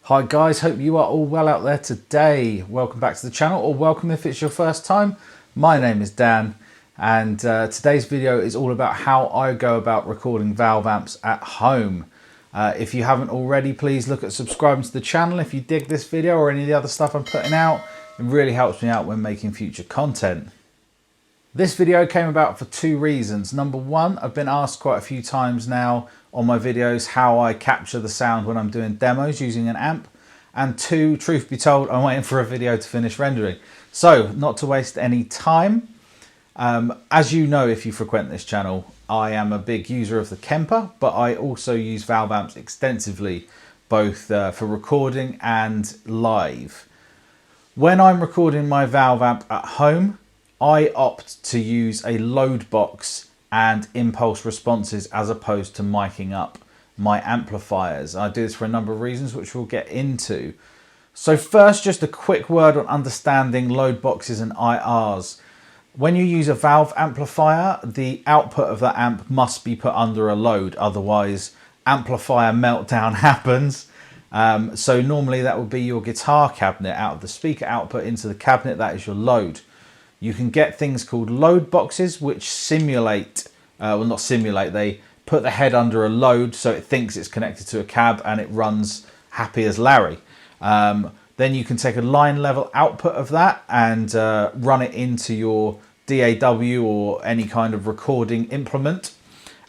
Hi guys, hope you are all well out there today. Welcome back to the channel, or welcome if it's your first time. My name is Dan, and today's video is all about how I go about recording valve amps at home. If you haven't already, please look at subscribing to the channel if you dig this video or any of the other stuff I'm putting out. It really helps me out when making future content. This video came about for two reasons. Number one, I've been asked quite a few times now on my videos how I capture the sound when I'm doing demos using an amp. And two, truth be told, I'm waiting for a video to finish rendering. So, not to waste any time, as you know if you frequent this channel, I am a big user of the Kemper, but I also use valve amps extensively, both for recording and live. When I'm recording my valve amp at home, I opt to use a load box and impulse responses as opposed to miking up my amplifiers. I do this for a number of reasons which we'll get into. So first, just a quick word on understanding load boxes and IRs. When you use a valve amplifier, the output of that amp must be put under a load, otherwise amplifier meltdown happens. So normally that would be your guitar cabinet. Out of the speaker output into the cabinet, that is your load. You can get things called load boxes which simulate, well not simulate, they put the head under a load so it thinks it's connected to a cab and it runs happy as Larry. Then you can take a line level output of that and run it into your DAW or any kind of recording implement.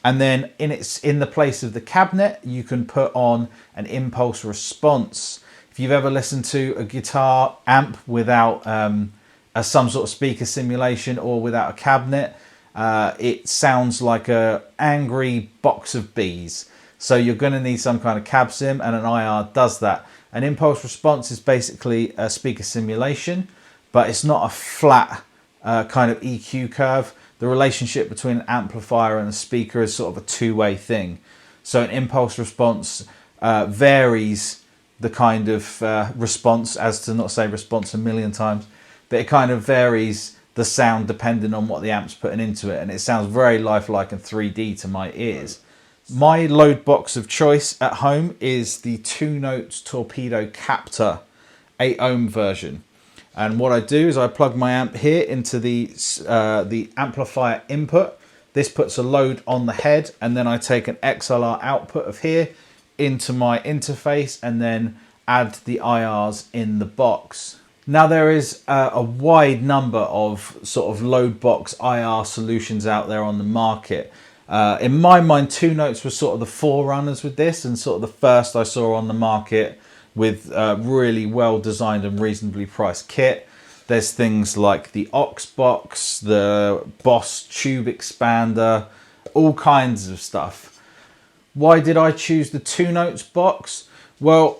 And then in the place of the cabinet, you can put on an impulse response. If you've ever listened to a guitar amp without some sort of speaker simulation or without a cabinet, it sounds like a angry box of bees. So you're going to need some kind of cab sim, and an IR does that. An impulse response is basically a speaker simulation, but it's not a flat kind of EQ curve. The relationship between an amplifier and a speaker is sort of a two-way thing. So an impulse response varies the kind of response, as to not say response a million times, but it kind of varies the sound depending on what the amp's putting into it, and it sounds very lifelike and 3D to my ears. My load box of choice at home is the 2 Notes Torpedo Captor 8 ohm version. And what I do is I plug my amp here into the amplifier input. This puts a load on the head, and then I take an XLR output of here into my interface and then add the IRs in the box. Now there is a wide number of sort of load box IR solutions out there on the market. In my mind, 2 Notes was sort of the forerunners with this, and sort of the first I saw on the market with really well designed and reasonably priced kit. There's things like the Aux box, the Boss tube expander, all kinds of stuff. Why did I choose the 2 Notes box? Well,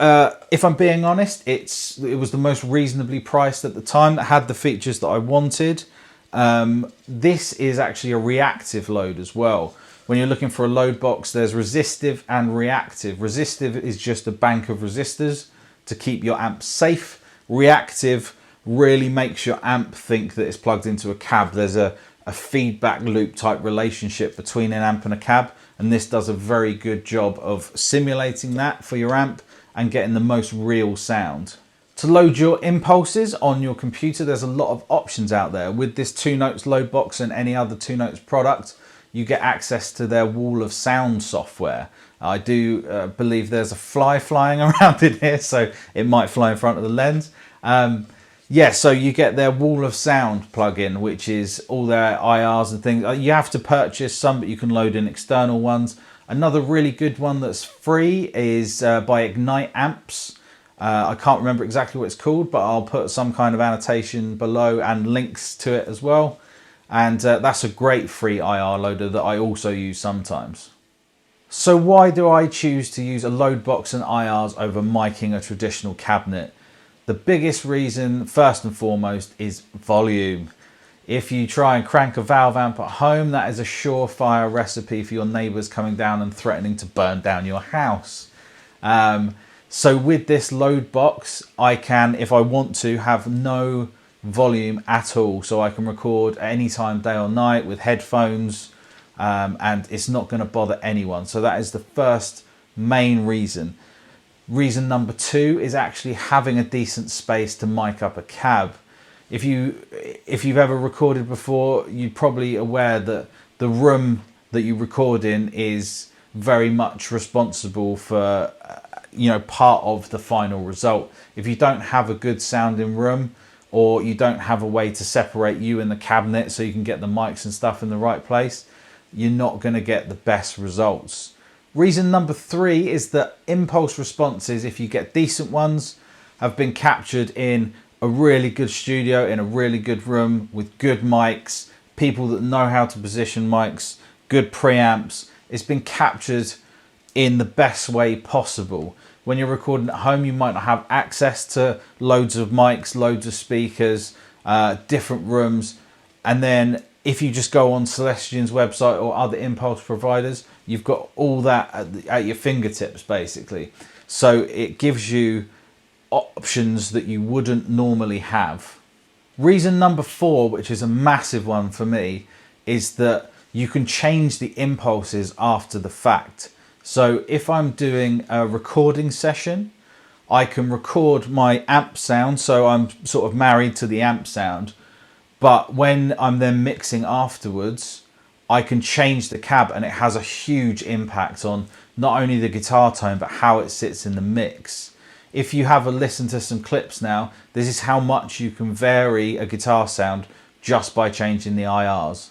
if I'm being honest, it was the most reasonably priced at the time, that had the features that I wanted. This is actually a reactive load as well. When you're looking for a load box, there's resistive and reactive. Resistive is just a bank of resistors to keep your amp safe. Reactive really makes your amp think that it's plugged into a cab. There's a feedback loop type relationship between an amp and a cab, and this does a very good job of simulating that for your amp and getting the most real sound. To load your impulses on your computer, there's a lot of options out there. With this 2 Notes load box and any other 2 Notes product, you get access to their wall of sound software. I do believe there's a fly flying around in here, so it might fly in front of the lens. Yeah, so you get their wall of sound plugin, which is all their IRs and things. You have to purchase some, but you can load in external ones. Another really good one that's free is by Ignite Amps. I can't remember exactly what it's called, but I'll put some kind of annotation below and links to it as well. And that's a great free IR loader that I also use sometimes. So why do I choose to use a load box and IRs over miking a traditional cabinet? The biggest reason, first and foremost, is volume. If you try and crank a valve amp at home, that is a surefire recipe for your neighbours coming down and threatening to burn down your house. So with this load box, I can, if I want to, have no volume at all. So I can record any time, day or night, with headphones, and it's not going to bother anyone. So that is the first main reason. Reason number 2 is actually having a decent space to mic up a cab. If you've ever recorded before, you're probably aware that the room that you record in is very much responsible for part of the final result. If you don't have a good sounding room, or you don't have a way to separate you and the cabinet so you can get the mics and stuff in the right place, you're not going to get the best results. Reason number 3 is that impulse responses, if you get decent ones, have been captured in a really good studio, in a really good room with good mics, people that know how to position mics, good preamps. It's been captured in the best way possible. When you're recording at home, you might not have access to loads of mics, loads of speakers, different rooms. And then if you just go on Celestion's website or other impulse providers, you've got all that at your fingertips, basically. So it gives you options that you wouldn't normally have. Reason number 4, which is a massive one for me, is that you can change the impulses after the fact. So if I'm doing a recording session, I can record my amp sound, so I'm sort of married to the amp sound. But when I'm then mixing afterwards, I can change the cab, and it has a huge impact on not only the guitar tone, but how it sits in the mix. If you have a listen to some clips now, this is how much you can vary a guitar sound just by changing the IRs.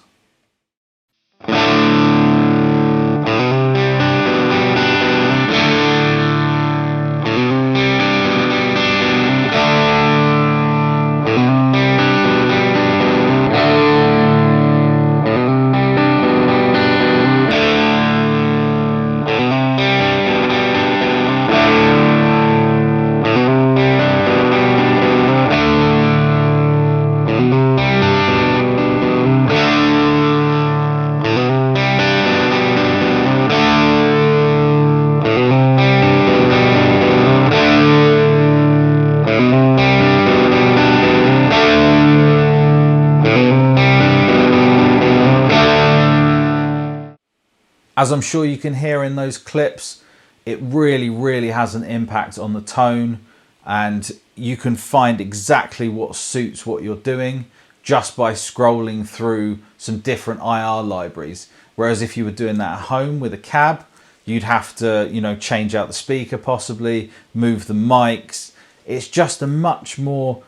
As I'm sure you can hear in those clips, it really has an impact on the tone, and you can find exactly what suits what you're doing just by scrolling through some different IR libraries. Whereas if you were doing that at home with a cab, you'd have to, change out the speaker, possibly move the mics. It's just a much more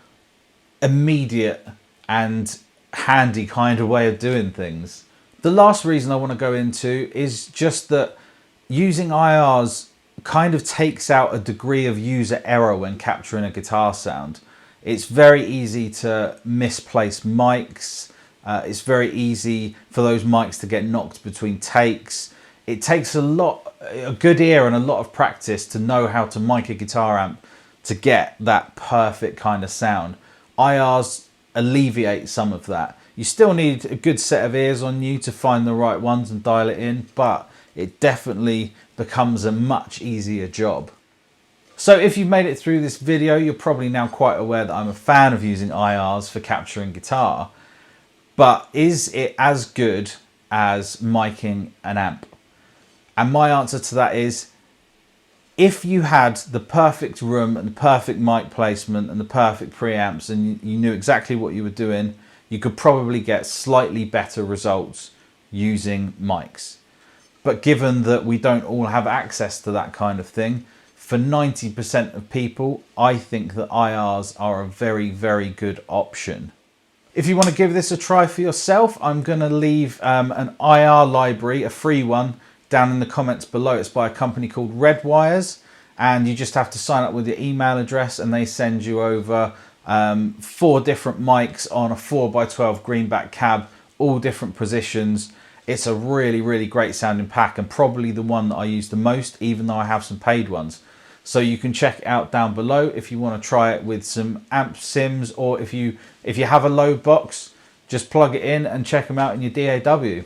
immediate and handy kind of way of doing things. The last reason I want to go into is just that using IRs kind of takes out a degree of user error when capturing a guitar sound. It's very easy to misplace mics. It's very easy for those mics to get knocked between takes. It takes a good ear and a lot of practice to know how to mic a guitar amp to get that perfect kind of sound. IRs alleviate some of that. You still need a good set of ears on you to find the right ones and dial it in, but it definitely becomes a much easier job. So if you've made it through this video, you're probably now quite aware that I'm a fan of using IRs for capturing guitar, but is it as good as miking an amp? And my answer to that is, if you had the perfect room and the perfect mic placement and the perfect preamps and you knew exactly what you were doing, you could probably get slightly better results using mics. But given that we don't all have access to that kind of thing, for 90% of people, I think that IRs are a very good option. If you want to give this a try for yourself, I'm going to leave an IR library, a free one, down in the comments below. It's by a company called Redwirez, and you just have to sign up with your email address and they send you over 4 different mics on a 4x12 greenback cab, all different positions. It's a really great sounding pack, and probably the one that I use the most, even though I have some paid ones. So you can check it out down below if you want to try it with some amp sims, or if you have a load box, just plug it in and check them out in your DAW.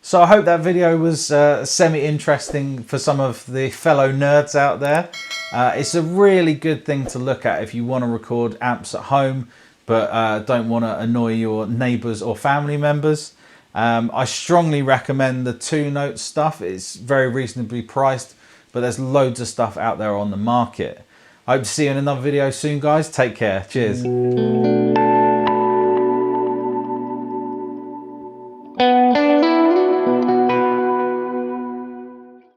So I hope that video was semi-interesting for some of the fellow nerds out there. It's a really good thing to look at if you want to record amps at home, but don't want to annoy your neighbours or family members. I strongly recommend the 2-note stuff. It's very reasonably priced. but there's loads of stuff out there on the market. I hope to see you in another video soon, guys. Take care. Cheers.